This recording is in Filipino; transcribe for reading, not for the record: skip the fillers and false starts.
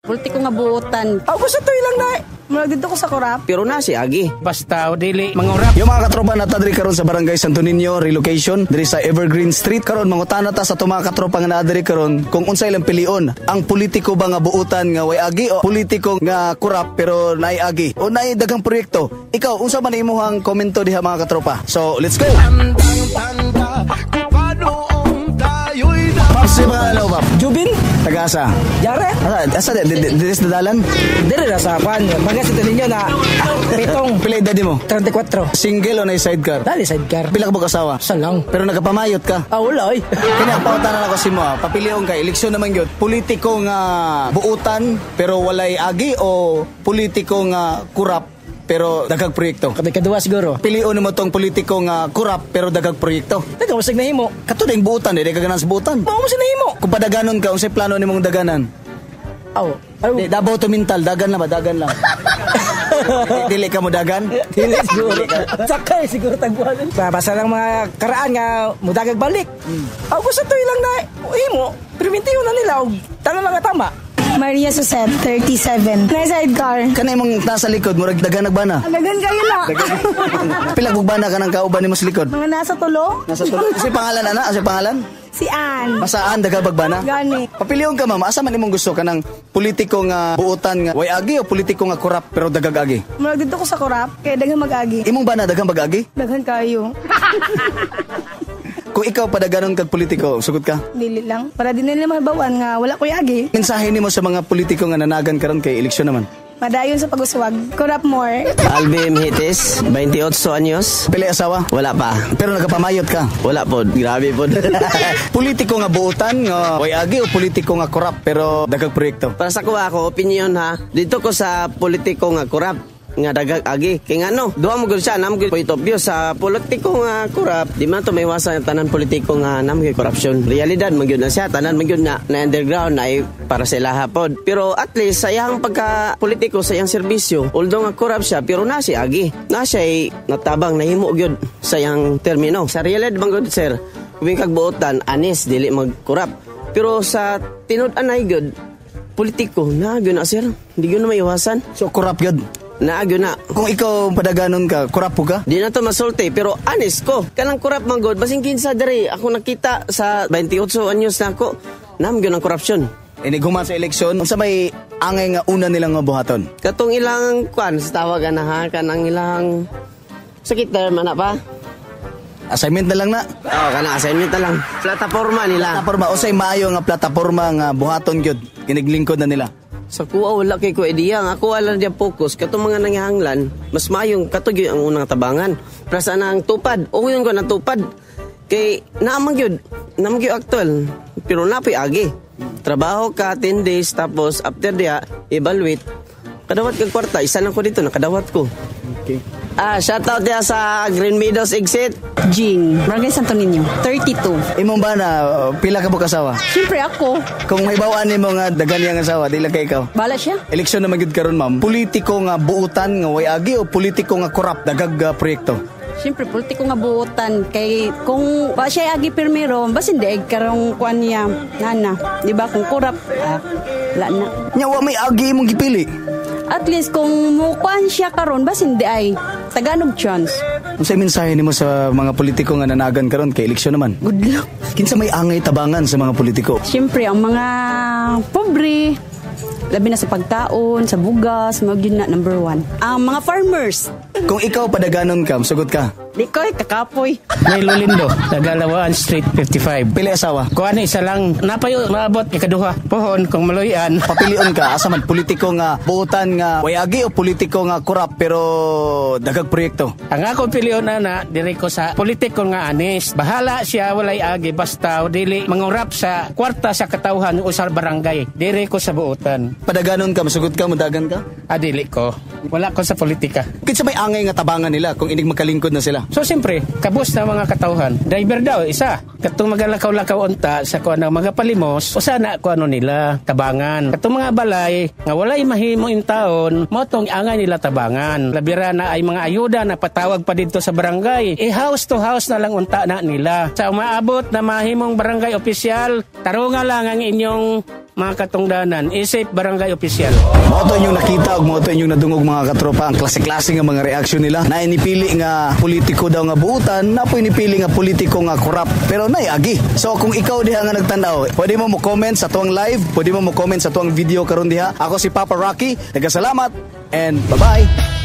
Politiko nga buutan. Ako sa to ilang na. Mula dito ko sa kurap. Pero na si Agi. Basta o dili mangurap. Yung mga katropa na ta diri karon sa Barangay Santo Niño relocation diri sa Evergreen Street karon mangutana ta sa mga katropa nga naa diri karon kung unsay ilang pilion. Ang politiko ba nga buutan nga way agi o politiko nga kurap pero naay agi o naay daghang proyekto. Ikaw unsa man imong komento diha mga katropa? So let's go. Ma'am, si mga alaw, Ma'am. Jubin? Taga-asa? Jare? Asa, diris na dalan? Dire na sa pan. Mga sa ninyo na pitong. Pila edad mo? 34. Single o na sidecar? Dali sidecar. Pila ka ba kasawa? Sa lang. Pero nagapamayot ka? Wala ay. Kinapautan na ako si mo, papiliyon ka, eleksyon naman yun. Politiko nga buutan pero walay agi o politiko nga kurap pero dagag proyekto? Kadua siguro. Piliyon mo tong politiko nga kurap pero dagag proyekto? Taga masig nahimo. Kato ding buutan, di ka ganas buutan. Mao mo nahimo. Kung padaganon ka, unsay plano nimong daganan? Di, Davao to Mintal, dagan na ba? Dagan lang. Dili ka mo dagan? Dili siguro. Sakay siguro tagbuhan. Basta lang mga karaan nga mudagag balik. Ako sa to ilang na. Imo, primitiyo na nila. Tanong lang tama. Maria Suset, 37. Na sidecar. Kanay mong nasa likod, murag dagan nagbana. Dagan kayo na. Pila bana ka ng kauban nimo sa likod? Mga nasa tulo. Nasa tulo. Kasi pangalan ana, asa pangalan? Si Ann. Masaan daga bagbana? Gani. Papiliyon ka ma'am, asa man imong gusto kanang politiko nga buutan nga way agi o politiko nga kurap pero dagag agi? Mula dito ko sa kurap, kaya daghang mag-agi. Imong bana daghang bagagi? Daghan kayo. Kung ikaw padaganon kag politiko, sugod ka? Dili lang. Para din nila mabawan nga wala ko agi. Mensahe nimo sa mga politiko nga nanagan karon kay eleksyon naman. Madayon sa pag-uswag. Kurap more. Alvin Hites, 28 anyos. Pili asawa? Wala pa. Pero nagapamayot ka? Wala po. Grabe po. Politiko nga buutan nga way agi o politiko nga kurap pero dagag proyekto? Para sa kuha ko, opinion ha. Dito ko sa politiko nga kurap nga dagag agi kay ngano duha mo gud siya nam gud point of view sa politiko nga kurap di man to may iwasan tanan politiko nga nam gid corruption realidad man gyud na siya tanan man gyud na underground na para sa ilaha pod pero at least sayang pagka politiko sayang serbisyo although nga kurap siya pero na si agi na siya natabang nahimo gyud sayang termino sa realidad man gyud sir kung kag buotan anis dili magkurap pero sa tinud-an ay gyud politiko na gyud na sir di gyud na maiwasan so kurap gyud naagyo na. Kung ikaw padaganon ka, kurap po ka? Di na to masulti, pero honest ko. Kanang kurap man god, basing kinsa diri. Ako nakita sa 28 anyos na ako, namgyo ng korupsyon. Iniguman sa eleksyon, sa may angay nga una nilang nga buhaton? Katong ilang, sa tawagan na ha, kanang ilang, sakit term na pa. Assignment na lang na? Oo, kanang assignment na lang. Plataforma nila. Plataforma, o say maayo nga plataforma nga buhaton gyud giniglingkod na nila. Sa kuha wala kay ko idea nga ako wala dia focus katong mga nangyahanglan mas mayong katugyo ang unang tabangan prasa na ang tupad o yun ko na tupad kay naamang gyud actual pero napoy agi trabaho ka 10 days tapos after dia evaluate kadawat kag kwarta isa lang ko dito nakadawat ko. Okay. Shoutout dia sa Green Meadows exit. Jing, Barangay Santo Niño, 32. Imong ba na pila ka po kasawa? Siyempre ako. Kung may bawaan nimo nga dagan yang asawa, di lang kay ikaw. Bala siya. Eleksyon na magid karon ma'am. Politiko nga buutan nga way agi o politiko nga korap dagag proyekto? Siyempre, politiko nga buutan. Kay kung ba siya agi pirmero, bas hindi karong kuan niya, nana. Di ba? Kung kurap, wala na. Nya wa may agi imong gipili. At least kung mukuan siya karon bas hindi ay Tagalog chance. Unsay mensahe nimo sa mga politiko nga nanagan karon kay eleksyon naman? Good luck. Kinsa may angay tabangan sa mga politiko? Siyempre, ang mga pobre, labi na sa pagkaon, sa bugas, magyud na number 1. Ang mga farmers. Kung ikaw padaganon ka, sugot ka. Di ko kakapoy. May Lulindo, Tagalawaan Street 55. Pili asawa? Kuha isa lang, napayo, maabot, ikaduha. Pohon, kung maluyan. Papilion ka, asa man, politiko nga buutan nga way agi o politiko nga kurap pero dagag proyekto? Ang ako piliyon na, diri ko sa politiko nga anis. Bahala siya, walay agi, basta dili mangurap sa kwarta sa katawhan o sa barangay. Diri ko sa buutan. Padaganon ka, masugot ka, mudagan ka? Dili ko. Wala ko sa politika. Kinsa may angay nga tabangan nila kung inig magkalingkod na sila? So siyempre, kabus na mga katauhan. Driver daw, isa. Katong magalakaw-lakaw unta sa kuha ng mga palimos, o sana kuha nila tabangan. Katong mga balay, nga walay mahimo in taon, motong angay nila tabangan. Labira na ay mga ayuda na patawag pa dito sa barangay. House to house na lang unta na nila. Sa umaabot na mahimong barangay opisyal, tarunga lang ang inyong mga katungdanan, isip barangay opisyal. Mo to inyong nakita ug mo to inyong nadungog mga katropa ang klase-klase nga mga reaksyon nila. Na inipili nga politiko daw nga buutan, na po inipili nga politiko nga korap. Pero nay agi. So kung ikaw diha nga nagtanaw, pwede mo comment sa tuwang live, pwede mo comment sa tuwang video karon diha. Ako si Papa Rocky, nagasalamat and bye-bye.